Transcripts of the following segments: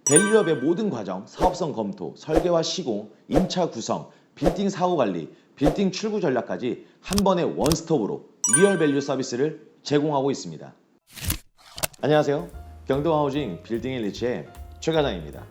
밸류업의 모든 과정, 사업성 검토, 설계와 시공, 임차 구성, 빌딩 사후 관리, 빌딩 출구 전략까지 한 번에 원스톱으로 리얼밸류 서비스를 제공하고 있습니다. 안녕하세요. 경동하우징 빌딩 앤리치의 최 과장입니다.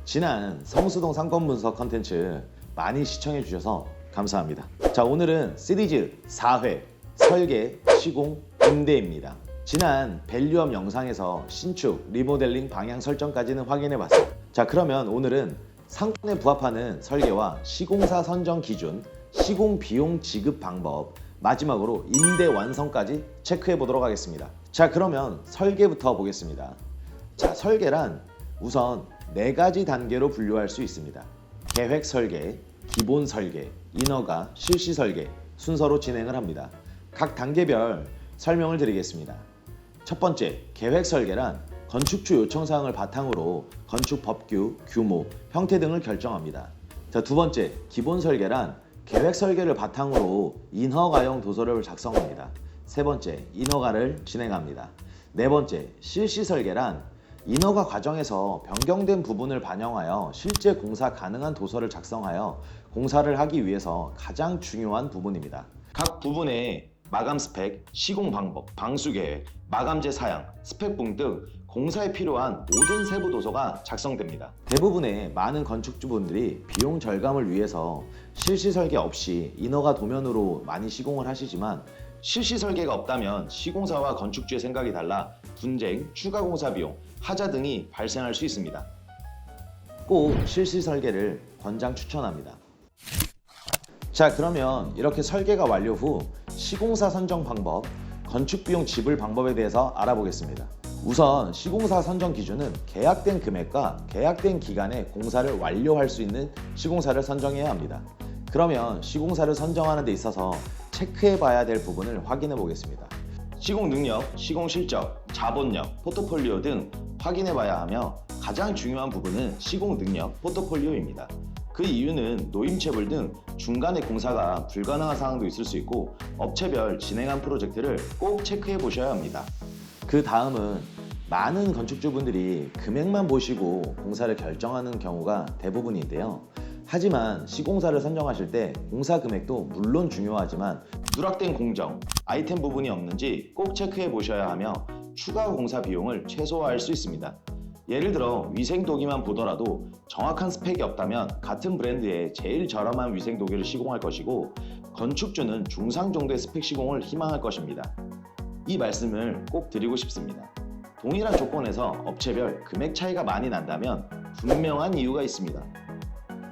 지난 성수동 상권 분석 컨텐츠 많이 시청해 주셔서 감사합니다. 자, 오늘은 시리즈 4회 설계, 시공, 임대입니다. 지난 밸류업 영상에서 신축, 리모델링 방향 설정까지는 확인해 봤어요. 자, 그러면 오늘은 상권에 부합하는 설계와 시공사 선정 기준, 시공 비용 지급 방법, 마지막으로 임대 완성까지 체크해 보도록 하겠습니다. 자, 그러면 설계부터 보겠습니다. 자, 설계란 우선 4가지 단계로 분류할 수 있습니다. 계획 설계, 기본 설계, 인허가, 실시 설계 순서로 진행을 합니다. 각 단계별 설명을 드리겠습니다. 첫 번째, 계획 설계란 건축주 요청사항을 바탕으로 건축 법규, 규모, 형태 등을 결정합니다. 자, 두 번째, 기본 설계란 계획 설계를 바탕으로 인허가용 도서를 작성합니다. 세 번째, 인허가를 진행합니다. 네 번째, 실시 설계란 인허가 과정에서 변경된 부분을 반영하여 실제 공사 가능한 도서를 작성하여 공사를 하기 위해서 가장 중요한 부분입니다. 각 부분의 마감 스펙, 시공 방법, 방수 계획, 마감재 사양, 스펙북 등 공사에 필요한 모든 세부 도서가 작성됩니다. 대부분의 많은 건축주분들이 비용 절감을 위해서 실시 설계 없이 인허가 도면으로 많이 시공을 하시지만 실시 설계가 없다면 시공사와 건축주의 생각이 달라 분쟁, 추가 공사 비용, 하자 등이 발생할 수 있습니다. 꼭 실시 설계를 권장 추천합니다. 자, 그러면 이렇게 설계가 완료 후 시공사 선정 방법, 건축비용 지불 방법에 대해서 알아보겠습니다. 우선 시공사 선정 기준은 계약된 금액과 계약된 기간에 공사를 완료할 수 있는 시공사를 선정해야 합니다. 그러면 시공사를 선정하는 데 있어서 체크해 봐야 될 부분을 확인해 보겠습니다. 시공 능력, 시공 실적, 자본력, 포트폴리오 등 확인해 봐야 하며 가장 중요한 부분은 시공 능력, 포트폴리오입니다. 그 이유는 노임체불 등 중간에 공사가 불가능한 상황도 있을 수 있고 업체별 진행한 프로젝트를 꼭 체크해 보셔야 합니다. 그 다음은 많은 건축주분들이 금액만 보시고 공사를 결정하는 경우가 대부분인데요. 하지만 시공사를 선정하실 때 공사 금액도 물론 중요하지만 누락된 공정, 아이템 부분이 없는지 꼭 체크해 보셔야 하며 추가 공사 비용을 최소화할 수 있습니다. 예를 들어 위생도기만 보더라도 정확한 스펙이 없다면 같은 브랜드의 제일 저렴한 위생도기를 시공할 것이고 건축주는 중상 정도의 스펙 시공을 희망할 것입니다. 이 말씀을 꼭 드리고 싶습니다. 동일한 조건에서 업체별 금액 차이가 많이 난다면 분명한 이유가 있습니다.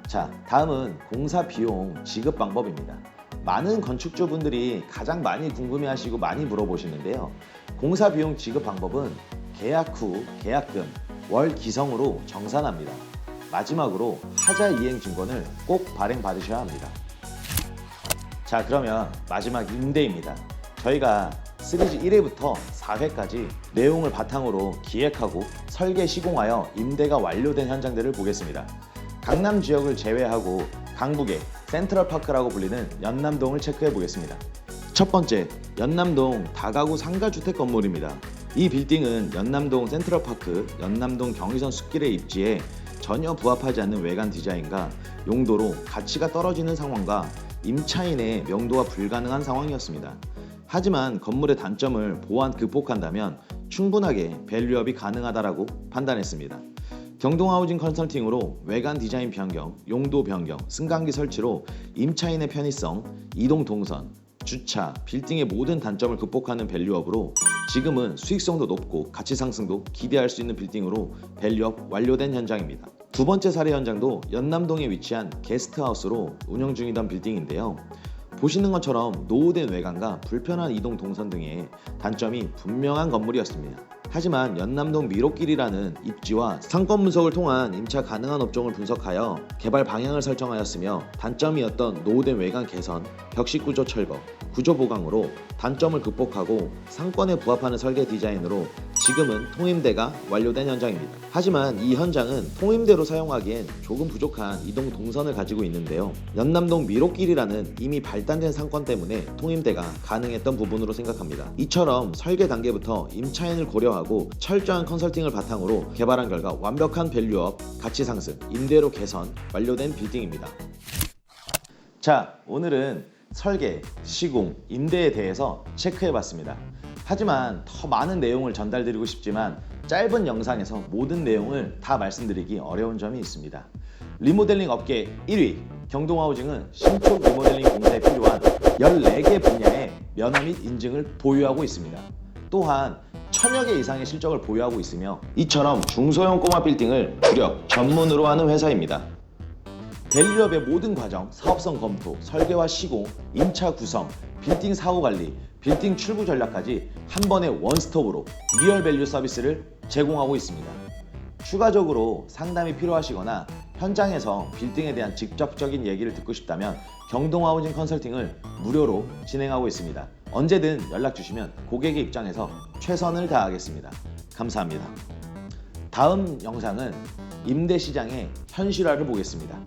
자, 다음은 공사 비용 지급 방법입니다. 많은 건축주분들이 가장 많이 궁금해하시고 많이 물어보시는데요. 공사 비용 지급 방법은 계약 후 계약금, 월 기성으로 정산합니다. 마지막으로 하자 이행 증권을 꼭 발행 받으셔야 합니다. 자, 그러면 마지막 임대입니다. 저희가 시리즈 1회부터 4회까지 내용을 바탕으로 기획하고 설계 시공하여 임대가 완료된 현장들을 보겠습니다. 강남 지역을 제외하고 강북의 센트럴파크라고 불리는 연남동을 체크해 보겠습니다. 첫 번째, 연남동 다가구 상가주택 건물입니다. 이 빌딩은 연남동 센트럴파크, 연남동 경의선 숲길에 입지해 전혀 부합하지 않는 외관 디자인과 용도로 가치가 떨어지는 상황과 임차인의 명도가 불가능한 상황이었습니다. 하지만 건물의 단점을 보완 극복한다면 충분하게 밸류업이 가능하다라고 판단했습니다. 경동하우징 컨설팅으로 외관 디자인 변경, 용도 변경, 승강기 설치로 임차인의 편의성, 이동 동선, 주차, 빌딩의 모든 단점을 극복하는 밸류업으로 지금은 수익성도 높고 가치 상승도 기대할 수 있는 빌딩으로 밸류업 완료된 현장입니다. 두 번째 사례 현장도 연남동에 위치한 게스트하우스로 운영 중이던 빌딩인데요. 보시는 것처럼 노후된 외관과 불편한 이동 동선 등의 단점이 분명한 건물이었습니다. 하지만 연남동 미로길이라는 입지와 상권 분석을 통한 임차 가능한 업종을 분석하여 개발 방향을 설정하였으며 단점이었던 노후된 외관 개선, 벽식 구조 철거, 구조 보강으로 단점을 극복하고 상권에 부합하는 설계 디자인으로 지금은 통임대가 완료된 현장입니다. 하지만 이 현장은 통임대로 사용하기엔 조금 부족한 이동 동선을 가지고 있는데요. 연남동 미로길이라는 이미 발단된 상권 때문에 통임대가 가능했던 부분으로 생각합니다. 이처럼 설계 단계부터 임차인을 고려하고 철저한 컨설팅을 바탕으로 개발한 결과 완벽한 밸류업, 가치 상승, 임대료 개선 완료된 빌딩입니다. 자, 오늘은 설계, 시공, 임대에 대해서 체크해봤습니다. 하지만 더 많은 내용을 전달드리고 싶지만 짧은 영상에서 모든 내용을 다 말씀드리기 어려운 점이 있습니다. 리모델링 업계 1위 경동하우징은 신축 리모델링 공사에 필요한 14개 분야의 면허 및 인증을 보유하고 있습니다. 또한 1000여 개 이상의 실적을 보유하고 있으며 이처럼 중소형 꼬마 빌딩을 주력 전문으로 하는 회사입니다. 밸류업의 모든 과정, 사업성 검토, 설계와 시공, 임차 구성, 빌딩 사후관리, 빌딩 출구 전략까지 한 번에 원스톱으로 리얼밸류 서비스를 제공하고 있습니다. 추가적으로 상담이 필요하시거나 현장에서 빌딩에 대한 직접적인 얘기를 듣고 싶다면 경동하우징 컨설팅을 무료로 진행하고 있습니다. 언제든 연락 주시면 고객의 입장에서 최선을 다하겠습니다. 감사합니다. 다음 영상은 임대시장의 현실화를 보겠습니다.